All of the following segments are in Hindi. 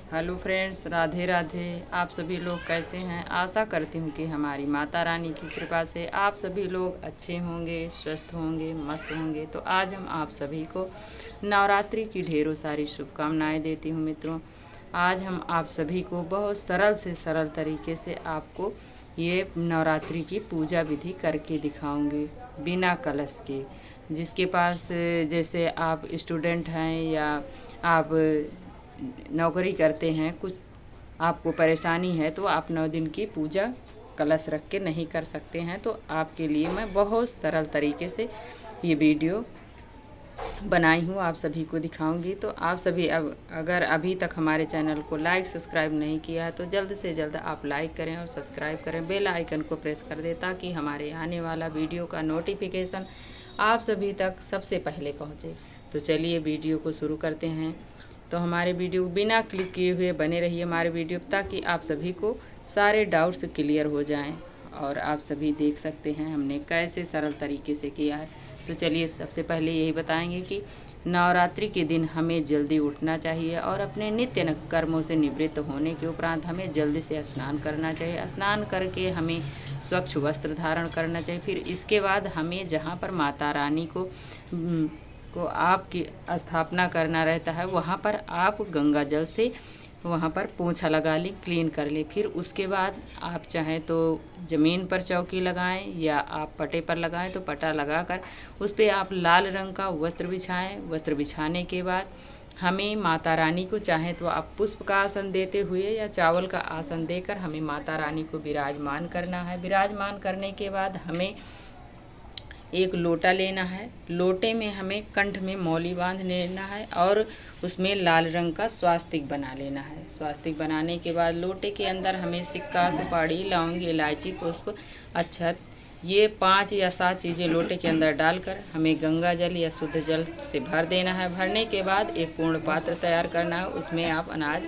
Hello friends, Radhe Radhe. आप सभी लोग कैसे हैं? आशा करती हूँ कि हमारी माता रानी की कृपा से आप सभी लोग अच्छे होंगे, स्वस्थ होंगे, मस्त होंगे। तो आज हम आप सभी को नवरात्रि की ढेरों सारी शुभकामनाएं देती हूँ मित्रों। आज हम आप सभी को बहुत सरल से सरल तरीके से आपको ये नवरात्रि की पूजा विधि करके दिखाऊंगी, बिना कलश के। जिसके पास जैसे आप स्टूडेंट हैं या आप नौकरी करते हैं, कुछ आपको परेशानी है तो आप 9 दिन की पूजा कलश रख के नहीं कर सकते हैं, तो आपके लिए मैं बहुत सरल तरीके से ये वीडियो बनाई हूँ, आप सभी को दिखाऊंगी। तो आप सभी अब अगर अभी तक हमारे चैनल को लाइक सब्सक्राइब नहीं किया है तो जल्द से जल्द आप लाइक करें और सब्सक्राइब करें, बेल आइकन को प्रेस कर दें ताकि हमारे आने वाला वीडियो का नोटिफिकेशन आप सभी तक सबसे पहले पहुँचे। तो चलिए वीडियो को शुरू करते हैं। तो हमारे वीडियो बिना क्लिक किए हुए बने रहिए हमारे वीडियो, ताकि आप सभी को सारे डाउट्स क्लियर हो जाएं और आप सभी देख सकते हैं हमने कैसे सरल तरीके से किया है। तो चलिए सबसे पहले यही बताएंगे कि नवरात्रि के दिन हमें जल्दी उठना चाहिए और अपने नित्य कर्मों से निवृत्त होने के उपरांत हमें जल्दी से स्नान करना चाहिए। स्नान करके हमें स्वच्छ वस्त्र धारण करना चाहिए। फिर इसके बाद हमें जहाँ पर माता रानी को आपकी स्थापना करना रहता है, वहाँ पर आप गंगा जल से वहाँ पर पोंछा लगा लें, क्लीन कर लें। फिर उसके बाद आप चाहें तो ज़मीन पर चौकी लगाएं या आप पटे पर लगाएं, तो पटा लगाकर उस पर आप लाल रंग का वस्त्र बिछाएं। वस्त्र बिछाने के बाद हमें माता रानी को चाहें तो आप पुष्प का आसन देते हुए या चावल का आसन देकर हमें माता रानी को विराजमान करना है। विराजमान करने के बाद हमें एक लोटा लेना है। लोटे में हमें कंठ में मौली बांध लेना है और उसमें लाल रंग का स्वास्तिक बना लेना है। स्वास्तिक बनाने के बाद लोटे के अंदर हमें सिक्का, सुपारी, लौंग, इलायची, पुष्प, अक्षत, ये 5 या 7 चीज़ें लोटे के अंदर डालकर हमें गंगा जल या शुद्ध जल से भर देना है। भरने के बाद एक पूर्ण पात्र तैयार करना है। उसमें आप अनाज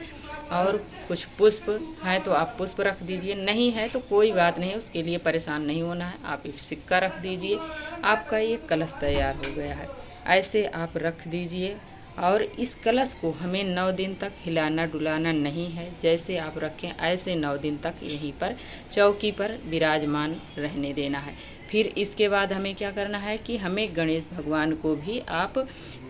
और कुछ पुष्प है तो आप पुष्प रख दीजिए, नहीं है तो कोई बात नहीं, उसके लिए परेशान नहीं होना है। आप एक सिक्का रख दीजिए, आपका ये कलश तैयार हो गया है। ऐसे आप रख दीजिए और इस कलश को हमें 9 दिन तक हिलाना डुलाना नहीं है। जैसे आप रखें ऐसे 9 दिन तक यहीं पर चौकी पर विराजमान रहने देना है। फिर इसके बाद हमें क्या करना है कि हमें गणेश भगवान को भी आप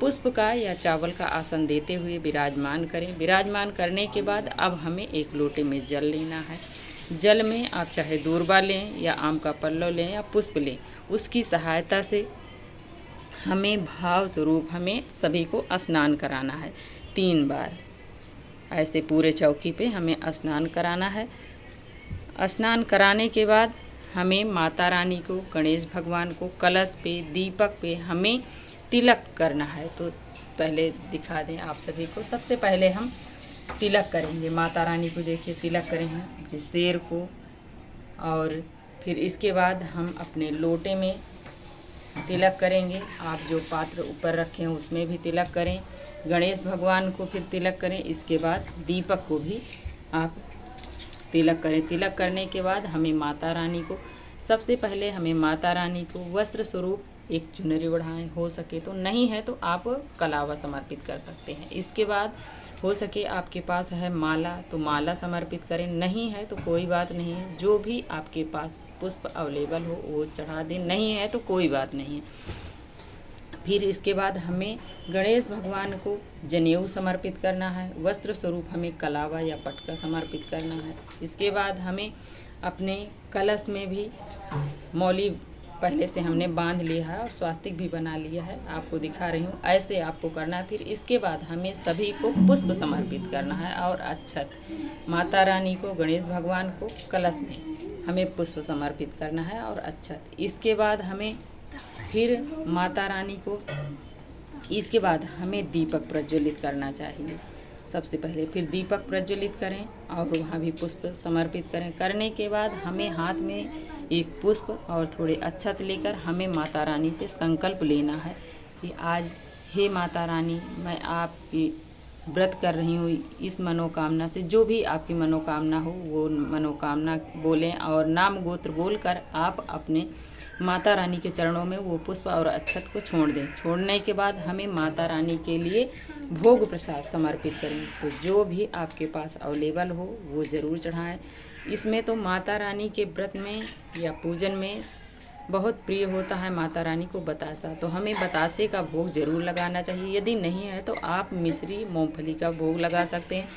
पुष्प का या चावल का आसन देते हुए विराजमान करें। विराजमान करने के बाद अब हमें एक लोटे में जल लेना है। जल में आप चाहे दूर्वा लें या आम का पल्लव लें या पुष्प लें, उसकी सहायता से हमें भाव स्वरूप हमें सभी को स्नान कराना है 3 बार। ऐसे पूरे चौकी पे हमें स्नान कराना है। स्नान कराने के बाद हमें माता रानी को, गणेश भगवान को, कलश पे, दीपक पे हमें तिलक करना है। तो पहले दिखा दें आप सभी को। सबसे पहले हम तिलक करेंगे, माता रानी को देखिए तिलक करेंगे, शेर को, और फिर इसके बाद हम अपने लोटे में तिलक करेंगे। आप जो पात्र ऊपर रखे हैं उसमें भी तिलक करें। गणेश भगवान को फिर तिलक करें। इसके बाद दीपक को भी आप तिलक करें। तिलक करने के बाद हमें माता रानी को, सबसे पहले हमें माता रानी को वस्त्र स्वरूप एक चुनरी ओढ़ाएं, हो सके तो, नहीं है तो आप कलावा समर्पित कर सकते हैं। इसके बाद हो सके आपके पास है माला तो माला समर्पित करें, नहीं है तो कोई बात नहीं है, जो भी आपके पास पुष्प अवेलेबल हो वो चढ़ा दें, नहीं है तो कोई बात नहीं है। फिर इसके बाद हमें गणेश भगवान को जनेऊ समर्पित करना है। वस्त्र स्वरूप हमें कलावा या पटका समर्पित करना है। इसके बाद हमें अपने कलश में भी मौली पहले से हमने बांध लिया है और स्वास्तिक भी बना लिया है, आपको दिखा रही हूँ। ऐसे आपको करना है। फिर इसके बाद हमें सभी को पुष्प समर्पित करना है और अक्षत, माता रानी को, गणेश भगवान को कलश में हमें पुष्प समर्पित करना है और अक्षत। इसके बाद हमें फिर माता रानी को, इसके बाद हमें दीपक प्रज्वलित करना चाहिए सबसे पहले। फिर दीपक प्रज्वलित करें और वहाँ भी पुष्प समर्पित करें। करने के बाद हमें हाथ में एक पुष्प और थोड़े अक्षत लेकर हमें माता रानी से संकल्प लेना है कि आज हे माता रानी, मैं आपकी व्रत कर रही हूँ, इस मनोकामना से, जो भी आपकी मनोकामना हो वो मनोकामना बोलें और नाम गोत्र बोलकर आप अपने माता रानी के चरणों में वो पुष्प और अक्षत को छोड़ दें। छोड़ने के बाद हमें माता रानी के लिए भोग प्रसाद समर्पित करें। तो जो भी आपके पास अवेलेबल हो वो ज़रूर चढ़ाएं। इसमें तो माता रानी के व्रत में या पूजन में बहुत प्रिय होता है माता रानी को बतासा, तो हमें बतासे का भोग जरूर लगाना चाहिए। यदि नहीं है तो आप मिश्री मूंगफली का भोग लगा सकते हैं,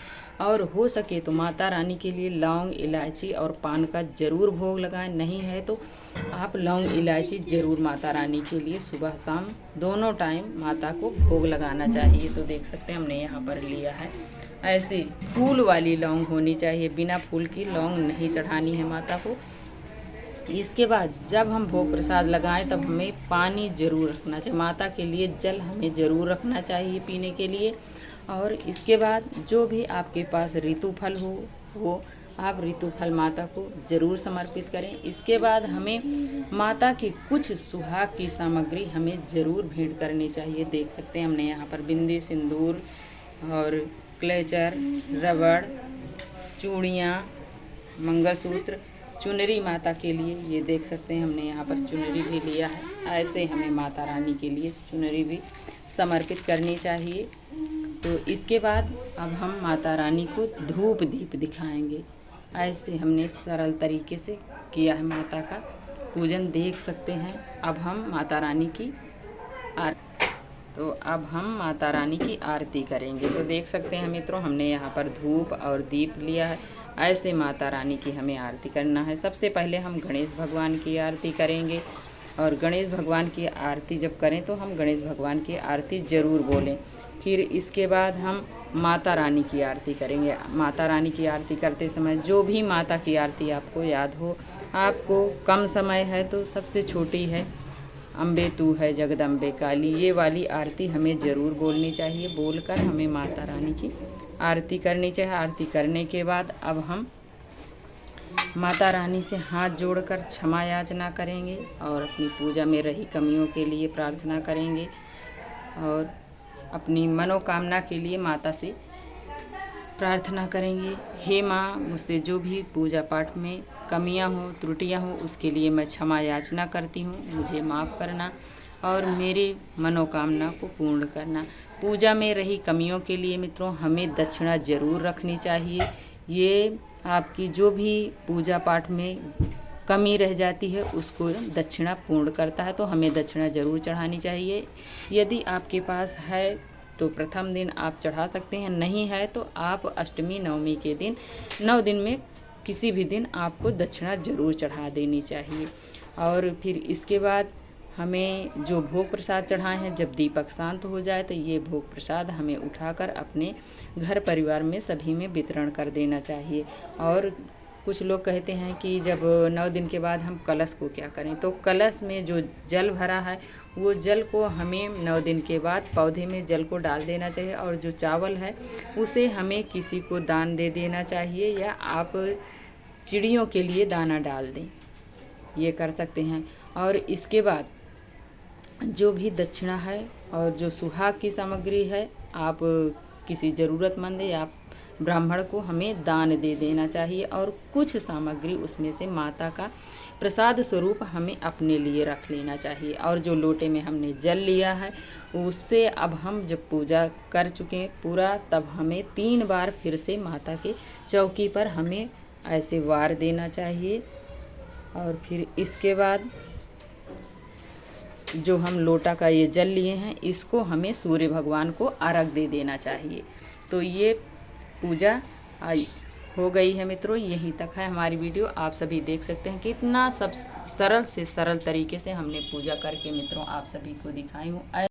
और हो सके तो माता रानी के लिए लौंग, इलायची और पान का ज़रूर भोग लगाएं। नहीं है तो आप लौंग, इलायची ज़रूर माता रानी के लिए सुबह शाम दोनों टाइम माता को भोग लगाना चाहिए। तो देख सकते हैं हमने यहाँ पर लिया है, ऐसे फूल वाली लौंग होनी चाहिए, बिना फूल की लौंग नहीं चढ़ानी है माता को। इसके बाद जब हम भोग प्रसाद लगाएं तब हमें पानी ज़रूर रखना चाहिए, माता के लिए जल हमें ज़रूर रखना चाहिए पीने के लिए। और इसके बाद जो भी आपके पास ऋतु फल हो वो आप ऋतु फल माता को ज़रूर समर्पित करें। इसके बाद हमें माता की कुछ सुहाग की सामग्री हमें ज़रूर भेंट करनी चाहिए। देख सकते हैं हमने यहाँ पर बिंदी, सिंदूर और क्लेचर, रबड़, चूड़ियाँ, मंगलसूत्र, चुनरी माता के लिए, ये देख सकते हैं हमने यहाँ पर चुनरी भी लिया है। ऐसे हमें माता रानी के लिए चुनरी भी समर्पित करनी चाहिए। तो इसके बाद अब हम माता रानी को धूप दीप दिखाएंगे। ऐसे हमने सरल तरीके से किया है माता का पूजन, देख सकते हैं। अब हम माता रानी की अब हम माता रानी की आरती करेंगे। तो देख सकते हैं मित्रों, हमने यहाँ पर धूप और दीप लिया है। ऐसे माता रानी की हमें आरती करना है। सबसे पहले हम गणेश भगवान की आरती करेंगे, और गणेश भगवान की आरती जब करें तो हम गणेश भगवान की आरती ज़रूर बोलें। फिर इसके बाद हम माता रानी की आरती करेंगे। माता रानी की आरती करते समय जो भी माता की आरती आपको याद हो, आपको कम समय है तो सबसे छोटी है अम्बे तू है जगदम्बे काली, ये वाली आरती हमें ज़रूर बोलनी चाहिए। बोलकर हमें माता रानी की आरती करनी चाहिए। आरती करने के बाद अब हम माता रानी से हाथ जोड़कर क्षमा याचना करेंगे और अपनी पूजा में रही कमियों के लिए प्रार्थना करेंगे, और अपनी मनोकामना के लिए माता से प्रार्थना करेंगे। हे माँ, मुझसे जो भी पूजा पाठ में कमियां हो, त्रुटियां हो, उसके लिए मैं क्षमा याचना करती हूँ। मुझे माफ़ करना और मेरी मनोकामना को पूर्ण करना। पूजा में रही कमियों के लिए मित्रों हमें दक्षिणा ज़रूर रखनी चाहिए। ये आपकी जो भी पूजा पाठ में कमी रह जाती है उसको दक्षिणा पूर्ण करता है, तो हमें दक्षिणा ज़रूर चढ़ानी चाहिए। यदि आपके पास है तो प्रथम दिन आप चढ़ा सकते हैं, नहीं है तो आप अष्टमी नवमी के दिन 9 दिन में किसी भी दिन आपको दक्षिणा ज़रूर चढ़ा देनी चाहिए। और फिर इसके बाद हमें जो भोग प्रसाद चढ़ाए हैं, जब दीपक शांत हो जाए तो ये भोग प्रसाद हमें उठाकर अपने घर परिवार में सभी में वितरण कर देना चाहिए। और कुछ लोग कहते हैं कि जब 9 दिन के बाद हम कलश को क्या करें, तो कलश में जो जल भरा है वो जल को हमें 9 दिन के बाद पौधे में जल को डाल देना चाहिए, और जो चावल है उसे हमें किसी को दान दे देना चाहिए, या आप चिड़ियों के लिए दाना डाल दें, ये कर सकते हैं। और इसके बाद जो भी दक्षिणा है और जो सुहाग की सामग्री है, आप किसी ज़रूरतमंद या ब्राह्मण को हमें दान दे देना चाहिए, और कुछ सामग्री उसमें से माता का प्रसाद स्वरूप हमें अपने लिए रख लेना चाहिए। और जो लोटे में हमने जल लिया है उससे अब हम जब पूजा कर चुके हैं पूरा, तब हमें 3 बार फिर से माता के चौकी पर हमें ऐसे वार देना चाहिए। और फिर इसके बाद जो हम लोटा का ये जल लिए हैं इसको हमें सूर्य भगवान को अर्घ दे देना चाहिए। तो ये पूजा हो गई है मित्रों। यहीं तक है हमारी वीडियो। आप सभी देख सकते हैं कितना सब सरल से सरल तरीके से हमने पूजा करके मित्रों आप सभी को दिखाई हूँ।